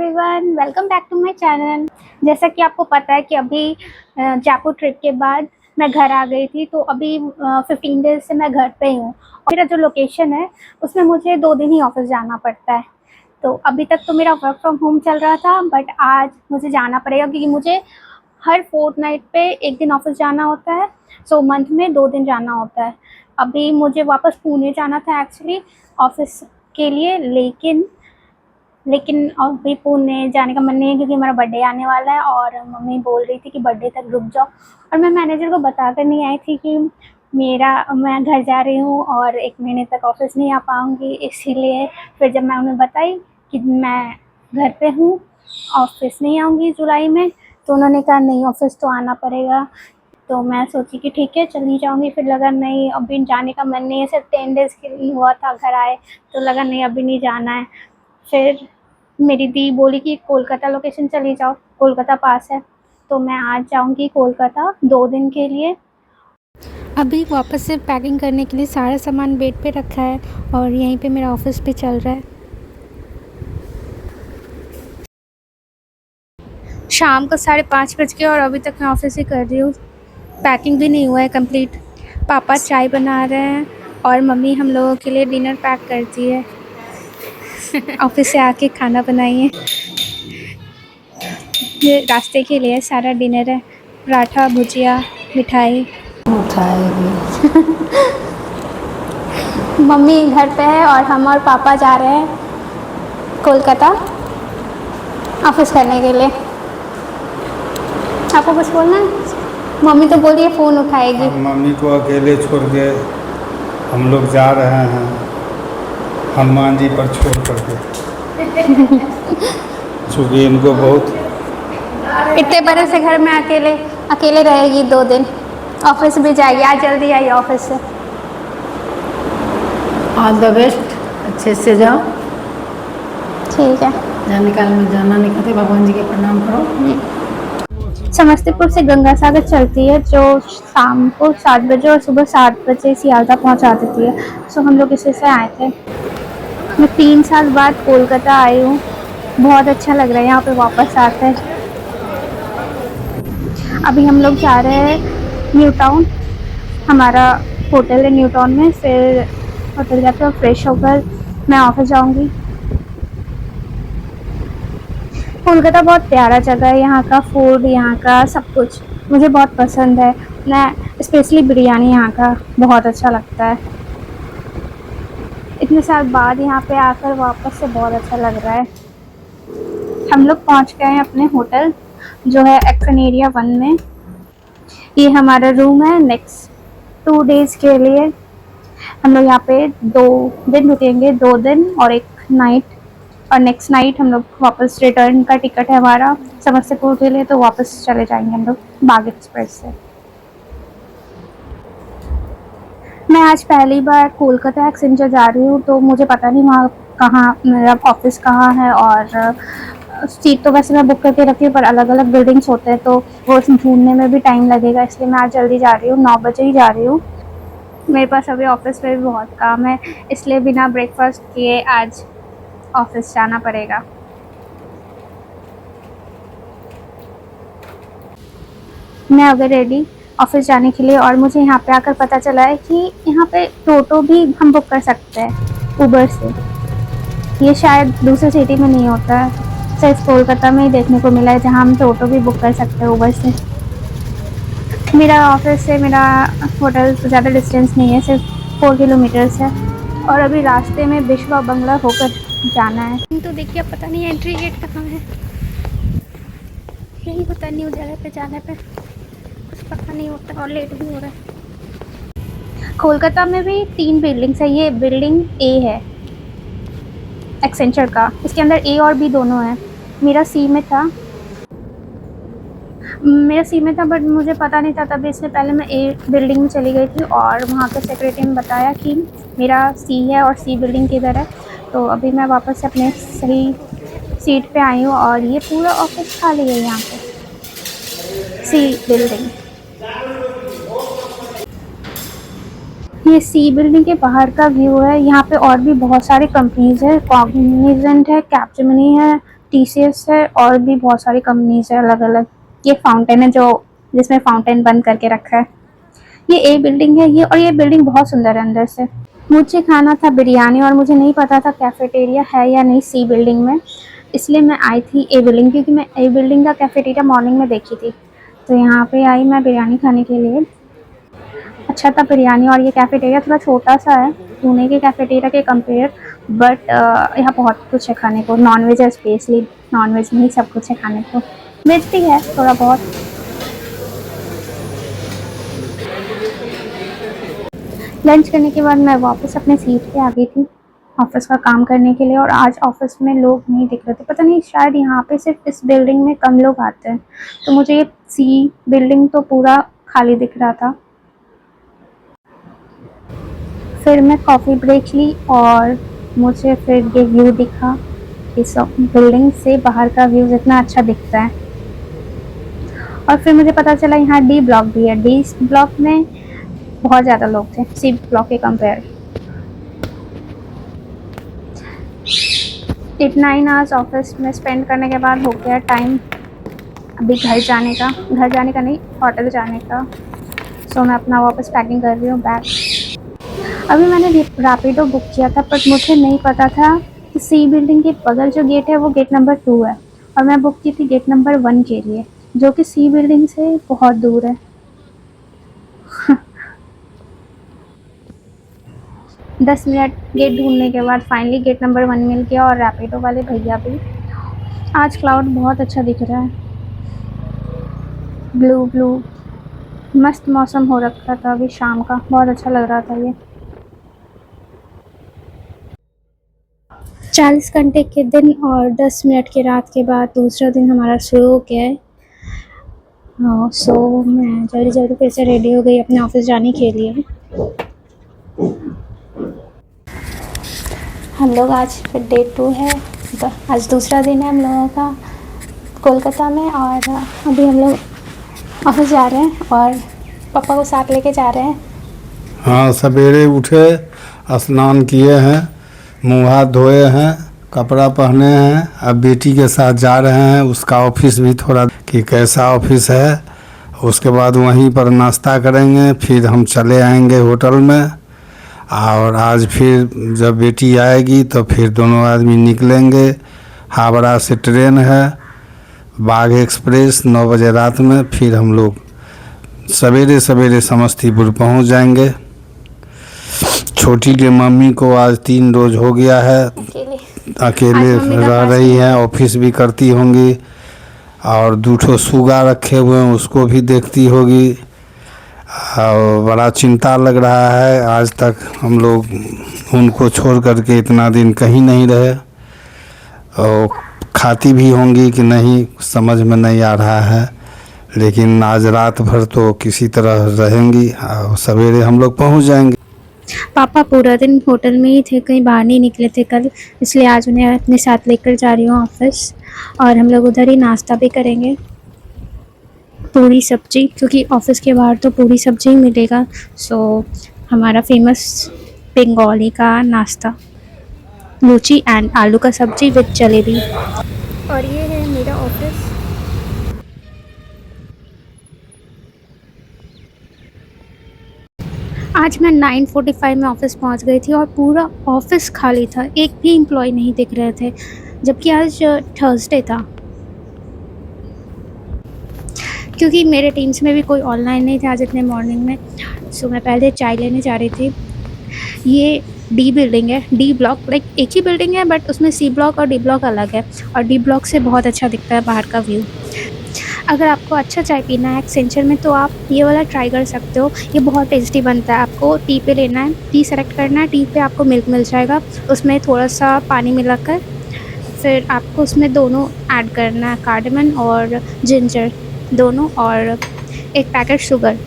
Everyone, welcome back to my channel. जैसा कि आपको पता है कि अभी जयपुर ट्रिप के बाद मैं घर आ गई थी, तो अभी 15 डेज से मैं घर पे ही हूँ। और मेरा जो लोकेशन है उसमें मुझे 2 दिन ही ऑफिस जाना पड़ता है। तो अभी तक तो मेरा वर्क फ्रॉम होम चल रहा था, बट आज मुझे जाना पड़ेगा क्योंकि मुझे हर फोर्टनाइट पे 1 दिन ऑफिस जाना होता है। सो मंथ में 2 दिन जाना होता है। अभी मुझे वापस पुणे जाना था एक्चुअली ऑफिस के लिए, लेकिन अभी पुणे जाने का मन नहीं है क्योंकि हमारा बर्थडे आने वाला है और मम्मी बोल रही थी कि बर्थडे तक रुक जाओ। और मैं मैनेजर को बता कर नहीं आई थी कि मैं घर जा रही हूँ और 1 महीने तक ऑफिस नहीं आ पाऊँगी, इसीलिए फिर जब मैं उन्हें बताई कि मैं घर पे हूँ, ऑफिस नहीं आऊँगी जुलाई में, तो उन्होंने कहा नहीं ऑफिस तो आना पड़ेगा। तो मैं सोची कि ठीक है चली जाऊँगी, फिर लगा नहीं अभी जाने का मन नहीं है, सिर्फ 10 डेज़ के लिए हुआ था घर आए, तो लगा नहीं अभी नहीं जाना है। फिर मेरी दी बोली कि कोलकाता लोकेशन चली जाओ, कोलकाता पास है, तो मैं आज जाऊंगी कोलकाता 2 दिन के लिए। अभी वापस से पैकिंग करने के लिए सारा सामान बेड पे रखा है और यहीं पे मेरा ऑफिस भी चल रहा है। शाम को 5:30 बज गए और अभी तक मैं ऑफिस ही कर रही हूँ, पैकिंग भी नहीं हुआ है कंप्लीट। पापा चाय बना रहे हैं और मम्मी हम लोगों के लिए डिनर पैक करती है। ऑफिस से आके खाना बनाइए, ये रास्ते के लिए सारा डिनर है, पराठा, भुजिया, मिठाई। मम्मी घर पे है और हम और पापा जा रहे हैं कोलकाता ऑफिस करने के लिए। आपको कुछ बोलना है? मम्मी तो बोलिए फ़ोन उठाएगी। मम्मी को अकेले छोड़ के हम लोग जा रहे हैं हनुमान जी पर छोड़ करके, चूँकि इनको बहुत इतने बड़े से घर में अकेले रहेगी 2 दिन, ऑफिस भी जाएगी। आज जल्दी आई ऑफिस से। ऑल द बेस्ट, अच्छे से जाओ। ठीक है, जाने काल में जाना नहीं कहते, भगवान जी के प्रणाम करो। समस्तीपुर से गंगा सागर चलती है जो शाम को 7 बजे और सुबह 7 बजे सियालदह पहुंचा देती है। सो हम लोग इसी से आए थे। मैं 3 साल बाद कोलकाता आई हूँ, बहुत अच्छा लग रहा है यहाँ पे वापस आकर। अभी हम लोग जा रहे हैं न्यू टाउन, हमारा होटल है न्यू टाउन में। फिर होटल जाकर फ्रेश होकर मैं ऑफिस जाऊँगी। कोलकाता बहुत प्यारा जगह है, यहाँ का फूड, यहाँ का सब कुछ मुझे बहुत पसंद है। मैं स्पेशली बिरयानी यहाँ का बहुत अच्छा लगता है। इतने साल बाद यहाँ पे आकर वापस से बहुत अच्छा लग रहा है। हम लोग पहुँच गए हैं अपने होटल जो है एक्सन एरिया 1 में। ये हमारा रूम है। नेक्स्ट 2 डेज़ के लिए हम लोग यहाँ पे 2 दिन रुकेंगे, 2 दिन और 1 नाइट। और नेक्स्ट नाइट हम लोग वापस रिटर्न का टिकट है हमारा समस्तीपुर के लिए, तो वापस चले जाएंगे हम लोग बाग एक्सप्रेस से। मैं आज पहली बार कोलकाता एक्सेंचर जा रही हूँ, तो मुझे पता नहीं वहाँ कहाँ मेरा ऑफिस कहाँ है। और सीट तो वैसे मैं बुक करके रखी हूँ, पर अलग अलग बिल्डिंग्स होते हैं तो वो ढूंढने में भी टाइम लगेगा, इसलिए मैं आज जल्दी जा रही हूँ, 9 बजे ही जा रही हूँ। मेरे पास अभी ऑफिस में भी बहुत काम है, इसलिए बिना ब्रेकफास्ट किए आज ऑफिस जाना पड़ेगा। मैं अभी रेडी ऑफिस जाने के लिए। और मुझे यहाँ पे आकर पता चला है कि यहाँ पे टोटो भी हम बुक कर सकते हैं उबर से। ये शायद दूसरी सिटी में नहीं होता है, सिर्फ कोलकाता में ही देखने को मिला है जहाँ हम टोटो भी बुक कर सकते हैं उबर से। मेरा ऑफिस से मेरा होटल ज़्यादा डिस्टेंस नहीं है, सिर्फ 4 किलोमीटर्स है। और अभी रास्ते में विश्वा बंगला होकर जाना है। तो देखिए पता नहीं एंट्री गेट कहाँ है, यही पता नहीं उस जगह पे जाने पे कुछ पता नहीं होता और लेट भी हो रहा है। कोलकाता में भी 3 बिल्डिंग्स है। ये बिल्डिंग ए है एक्सेंचर का, इसके अंदर ए और बी दोनों है। मेरा सी में था बट मुझे पता नहीं था, तभी इससे पहले मैं ए बिल्डिंग में चली गई थी और वहाँ के सेक्रेटरी ने बताया कि मेरा सी है और सी बिल्डिंग किधर है। तो अभी मैं वापस से अपने सही सीट पे आई हूँ और ये पूरा ऑफिस खाली है यहाँ पे, सी बिल्डिंग। ये सी बिल्डिंग के बाहर का व्यू है। यहाँ पे और भी बहुत सारी कंपनीज है, कॉग्निजेंट है, कैपजेमिनी है, TCS है और भी बहुत सारी कंपनीज है अलग अलग। ये फाउंटेन है जो जिसमें फाउंटेन बंद करके रखा है। ये ए बिल्डिंग है ये, और ये बिल्डिंग बहुत सुंदर है अंदर से। मुझे खाना था बिरयानी और मुझे नहीं पता था कैफेटेरिया है या नहीं सी बिल्डिंग में, इसलिए मैं आई थी ए बिल्डिंग, क्योंकि मैं ए बिल्डिंग का कैफेटेरिया मॉर्निंग में देखी थी। तो यहाँ पे आई मैं बिरयानी खाने के लिए। अच्छा था बिरयानी, और ये कैफेटेरिया थोड़ा छोटा सा है पुणे के कैफेटेरिया के कंपेयर, बट यहाँ बहुत कुछ है खाने को। नॉन वेज है, स्पेशली नॉन वेज में ही सब कुछ है खाने को, वेज भी है थोड़ा बहुत। लंच करने के बाद मैं वापस अपने सीट पे आ गई थी ऑफिस का काम करने के लिए, और आज ऑफिस में लोग नहीं दिख रहे थे। पता नहीं, शायद यहाँ पे सिर्फ इस बिल्डिंग में कम लोग आते हैं, तो मुझे ये सी बिल्डिंग तो पूरा खाली दिख रहा था। फिर मैं कॉफ़ी ब्रेक ली और मुझे फिर ये व्यू दिखा। इस बिल्डिंग से बाहर का व्यू इतना अच्छा दिखता है। और फिर मुझे पता चला यहाँ डी ब्लॉक भी है। डी ब्लॉक में बहुत ज़्यादा लोग थे सी ब्लॉक के कंपेयर। 8-9 आवर्स ऑफिस में स्पेंड करने के बाद हो गया टाइम अभी घर जाने का नहीं, होटल जाने का। सो मैं अपना वापस पैकिंग कर रही हूँ बैग। अभी मैंने रैपिडो बुक किया था, बट मुझे नहीं पता था कि सी बिल्डिंग के बगल जो गेट है वो गेट नंबर 2 है, और मैं बुक की थी गेट नंबर 1 के लिए, जो कि सी बिल्डिंग से बहुत दूर है। 10 मिनट गेट ढूंढने के बाद फाइनली गेट नंबर 1 मिल गया, और रैपिडो वाले भैया भी। आज क्लाउड बहुत अच्छा दिख रहा है, ब्लू ब्लू, मस्त मौसम हो रखा था अभी शाम का, बहुत अच्छा लग रहा था ये। 40 घंटे के दिन और 10 मिनट की रात के बाद दूसरा दिन हमारा शुरू हो गया है। सो मैं जल्दी जल्दी फिर से रेडी हो गई अपने ऑफिस जाने के लिए। हम लोग आज फिर डे 2 है, आज दूसरा दिन है हम लोगों का कोलकाता में, और अभी हम लोग ऑफिस जा रहे हैं और पापा को साथ लेके जा रहे हैं। हाँ, सवेरे उठे, स्नान किए हैं, मुँह हाथ धोए हैं, कपड़ा पहने हैं, अब बेटी के साथ जा रहे हैं। उसका ऑफिस भी थोड़ा कि कैसा ऑफिस है, उसके बाद वहीं पर नाश्ता करेंगे, फिर हम चले आएंगे होटल में। और आज फिर जब बेटी आएगी तो फिर दोनों आदमी निकलेंगे। हावड़ा से ट्रेन है, बाघ एक्सप्रेस, 9 बजे रात में। फिर हम लोग सवेरे सवेरे समस्तीपुर पहुंच जाएंगे। छोटी के मम्मी को आज 3 रोज हो गया है, अकेले रह रही हैं, ऑफिस भी करती होंगी, और 2 सुगा रखे हुए हैं उसको भी देखती होगी। और बड़ा चिंता लग रहा है, आज तक हम लोग उनको छोड़ करके इतना दिन कहीं नहीं रहे। और खाती भी होंगी कि नहीं समझ में नहीं आ रहा है, लेकिन आज रात भर तो किसी तरह रहेंगी और सवेरे हम लोग पहुंच जाएंगे। पापा पूरा दिन होटल में ही थे, कहीं बाहर नहीं निकले थे कल, इसलिए आज उन्हें अपने साथ लेकर जा रही हूँ ऑफिस। और हम लोग उधर ही नाश्ता भी करेंगे, पूरी सब्जी, क्योंकि ऑफिस के बाहर तो पूरी सब्जी ही मिलेगा। सो हमारा फेमस बंगाली का नाश्ता, लूची एंड आलू का सब्जी विद जलेबी। और ये है मेरा ऑफिस। आज मैं 9:45 में ऑफिस पहुंच गई थी और पूरा ऑफिस खाली था, एक भी एम्प्लॉय नहीं दिख रहे थे, जबकि आज थर्सडे था। क्योंकि मेरे टीम्स में भी कोई ऑनलाइन नहीं था आज इतने मॉर्निंग में। सो मैं पहले चाय लेने जा रही थी। ये डी बिल्डिंग है, डी ब्लॉक, लाइक एक ही बिल्डिंग है बट उसमें सी ब्लॉक और डी ब्लॉक अलग है, और डी ब्लॉक से बहुत अच्छा दिखता है बाहर का व्यू। अगर आपको अच्छा चाय पीना है एक्सेंचर में तो आप ये वाला ट्राई कर सकते हो, ये बहुत टेस्टी बनता है। आपको टी पे लेना है, टी सेलेक्ट करना है, टी पे आपको मिल्क मिल जाएगा, उसमें थोड़ा सा पानी मिलाकर फिर आपको उसमें दोनों ऐड करना है, कार्डमन और जिंजर दोनों, और एक पैकेट शुगर।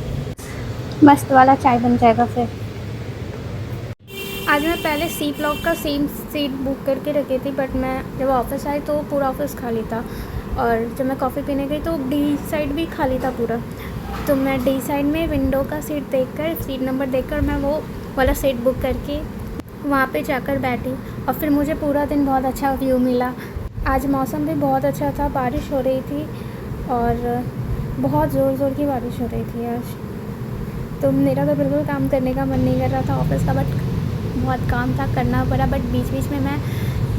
मस्त वाला चाय बन जाएगा। फिर आज मैं पहले सी ब्लॉक का सेम सीट बुक करके रखी थी, बट मैं जब ऑफिस आई तो पूरा ऑफिस खाली था, और जब मैं कॉफ़ी पीने गई तो डी साइड भी खाली था पूरा। तो मैं डी साइड में विंडो का सीट देखकर, सीट नंबर देखकर मैं वो वाला सीट बुक करके वहाँ पे जाकर बैठी, और फिर मुझे पूरा दिन बहुत अच्छा व्यू मिला। आज मौसम भी बहुत अच्छा था, बारिश हो रही थी और बहुत ज़ोर की बारिश हो रही थी आज। तो मेरा तो बिल्कुल काम करने का मन नहीं कर रहा था ऑफिस का, बट बहुत काम था, करना पड़ा। बट बीच बीच में मैं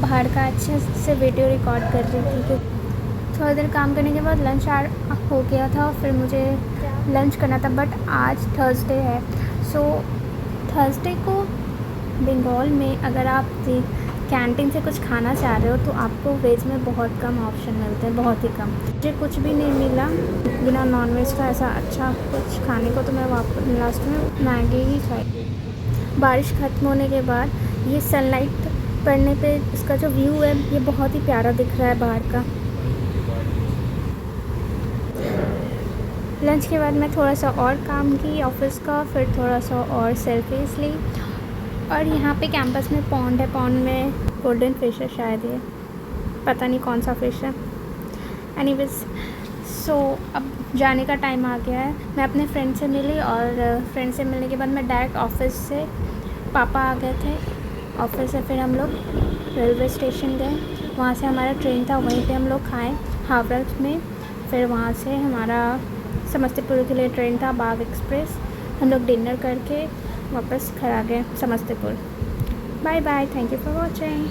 बाहर का अच्छे से वीडियो रिकॉर्ड कर रही थी क्योंकि थोड़ी देर काम करने के बाद लंच हो गया था, फिर मुझे लंच करना था। बट आज थर्सडे है, सो थर्सडे को बंगाल में अगर आप कैंटीन से कुछ खाना चाह रहे हो तो आपको वेज में बहुत कम ऑप्शन मिलते हैं, बहुत ही कम। मुझे कुछ भी नहीं मिला बिना नॉनवेज का ऐसा अच्छा कुछ खाने को, तो मैं वापस लास्ट में मैगी ही खाई। बारिश ख़त्म होने के बाद ये सनलाइट पड़ने पे इसका जो व्यू है ये बहुत ही प्यारा दिख रहा है बाहर का। लंच के बाद मैं थोड़ा सा और काम की ऑफिस का, फिर थोड़ा सा और सेल्फीज़ ली। और यहाँ पे कैंपस में पॉन्ड है, पॉन्ड में गोल्डन फिश है शायद, ये पता नहीं कौन सा फ़िश है। एनीवेज सो अब जाने का टाइम आ गया है। मैं अपने फ्रेंड से मिली और फ्रेंड से मिलने के बाद मैं डायरेक्ट ऑफिस से, पापा आ गए थे ऑफिस से, फिर हम लोग रेलवे स्टेशन गए। वहाँ से हमारा ट्रेन था, वहीं पे हम लोग खाए हावड़ा में। फिर वहाँ से हमारा समस्तीपुर के लिए ट्रेन था, बाग एक्सप्रेस। हम लोग डिनर करके वापस घर आ गए Samastipur. Bye bye, thank you for watching.